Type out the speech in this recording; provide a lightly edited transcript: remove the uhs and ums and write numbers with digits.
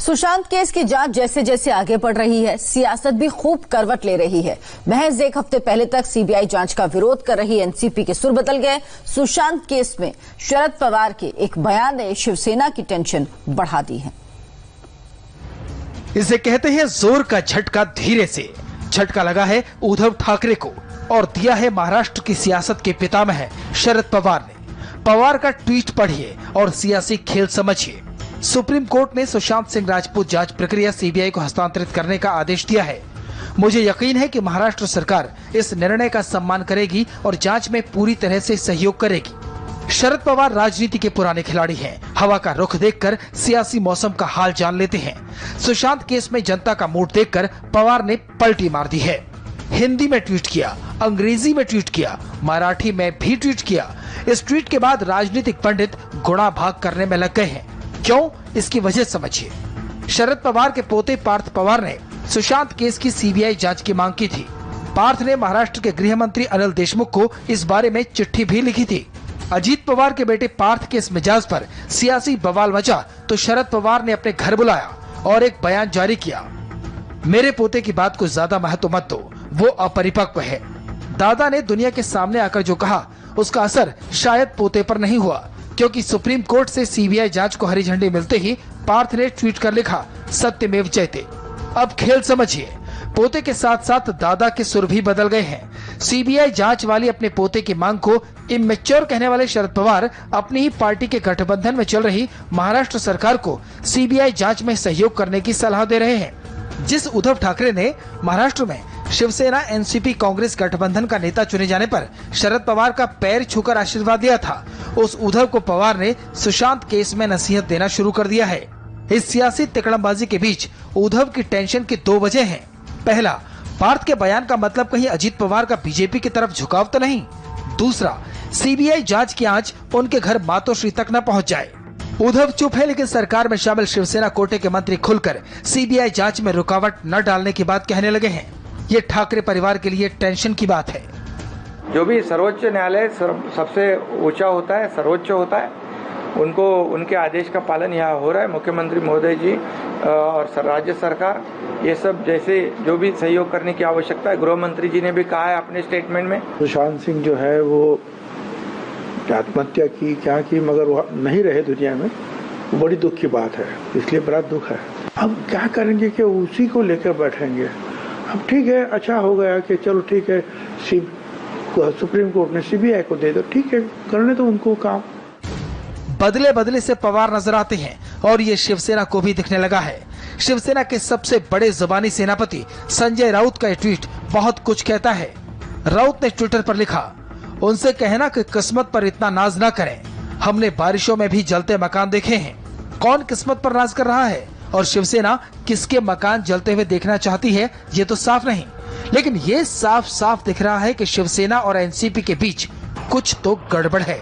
Sushant case की जांच जैसे जैसे आगे बढ़ रही है, सियासत भी खूब करवट ले रही है। महज एक हफ्ते पहले तक सीबीआई जांच का विरोध कर रही एनसीपी के सुर बदल गए। सुशांत केस में शरद पवार के एक बयान ने शिवसेना की टेंशन बढ़ा दी है। इसे कहते हैं जोर का झटका धीरे से। झटका लगा है उद्धव ठाकरे को और दिया है महाराष्ट्र की सियासत के पितामह शरद पवार ने। पवार का ट्वीट पढ़िए और सियासी खेल समझिए। सुप्रीम कोर्ट ने सुशांत सिंह राजपूत जांच प्रक्रिया सीबीआई को हस्तांतरित करने का आदेश दिया है। मुझे यकीन है कि महाराष्ट्र सरकार इस निर्णय का सम्मान करेगी और जांच में पूरी तरह से सहयोग करेगी। शरद पवार राजनीति के पुराने खिलाड़ी हैं। हवा का रुख देखकर सियासी मौसम का हाल जान लेते हैं। सुशांत केस में जनता का मूड देखकर पवार ने पलटी मार दी है। हिंदी में ट्वीट किया, अंग्रेजी में ट्वीट किया, मराठी में भी ट्वीट किया। इस ट्वीट के बाद राजनीतिक पंडित गुणा भाग करने में लग गए हैं। क्यों, इसकी वजह समझिए। शरद पवार के पोते पार्थ पवार ने सुशांत केस की सीबीआई जांच की मांग की थी। पार्थ ने महाराष्ट्र के गृह मंत्री अनिल देशमुख को इस बारे में चिट्ठी भी लिखी थी। अजीत पवार के बेटे पार्थ के इस मिजाज पर सियासी बवाल मचा तो शरद पवार ने अपने घर बुलाया और एक बयान जारी किया। मेरे पोते की बात को ज्यादा महत्व मत दो, वो अपरिपक्व है। दादा ने दुनिया के सामने आकर जो कहा उसका असर शायद पोते पर नहीं हुआ, क्योंकि सुप्रीम कोर्ट से सीबीआई जांच को हरी झंडी मिलते ही पार्थ ने ट्वीट कर लिखा, सत्यमेव जयते। अब खेल समझिए। पोते के साथ साथ दादा के सुर भी बदल गए हैं। सीबीआई जांच वाली अपने पोते की मांग को इमेच्योर कहने वाले शरद पवार अपनी ही पार्टी के गठबंधन में चल रही महाराष्ट्र सरकार को सीबीआई जांच में सहयोग करने की सलाह दे रहे हैं। जिस उद्धव ठाकरे ने महाराष्ट्र में शिवसेना एनसीपी कांग्रेस गठबंधन का नेता चुने जाने पर शरद पवार का पैर छूकर आशीर्वाद दिया था, उस उद्धव को पवार ने सुशांत केस में नसीहत देना शुरू कर दिया है। इस सियासी तिकड़मबाजी के बीच उद्धव की टेंशन की दो वजह हैं। पहला, पार्थ के बयान का मतलब कहीं अजीत पवार का बीजेपी की तरफ झुकाव तो नहीं। दूसरा, सीबीआई जांच की आंच उनके घर मातोश्री तक न पहुंच जाए। उद्धव चुप है, लेकिन सरकार में शामिल शिवसेना कोटे के मंत्री खुलकर सीबीआई जांच में रुकावट न डालने की बात कहने लगे हैं। ये ठाकरे परिवार के लिए टेंशन की बात है। जो भी सर्वोच्च न्यायालय सबसे ऊंचा होता है, सर्वोच्च होता है, उनको उनके आदेश का पालन यहाँ हो रहा है। मुख्यमंत्री महोदय जी और राज्य सरकार ये सब जैसे जो भी सहयोग करने की आवश्यकता है, गृह मंत्री जी ने भी कहा है अपने स्टेटमेंट में। सुशांत सिंह जो है वो आत्महत्या की क्या की, मगर वो नहीं रहे दुनिया में, वो बड़ी दुख की बात है। इसलिए बड़ा दुख है। अब क्या करेंगे कि उसी को लेकर बैठेंगे। अब ठीक है, अच्छा हो गया कि चलो ठीक है, सुप्रीम कोर्ट ने सीबीआई को दे दो, ठीक है, करने तो उनको काम। बदले बदले से पवार नजर आते हैं और ये शिवसेना को भी दिखने लगा है। शिवसेना के सबसे बड़े जुबानी सेनापति संजय राउत का ट्वीट बहुत कुछ कहता है। राउत ने ट्विटर पर लिखा, उनसे कहना कि किस्मत पर इतना नाज न करें। हमने बारिशों में भी जलते मकान देखे हैं। कौन किस्मत पर नाज कर रहा है और शिवसेना किसके मकान जलते हुए देखना चाहती है, ये तो साफ नहीं। लेकिन ये साफ साफ दिख रहा है कि शिवसेना और एनसीपी के बीच कुछ तो गड़बड़ है।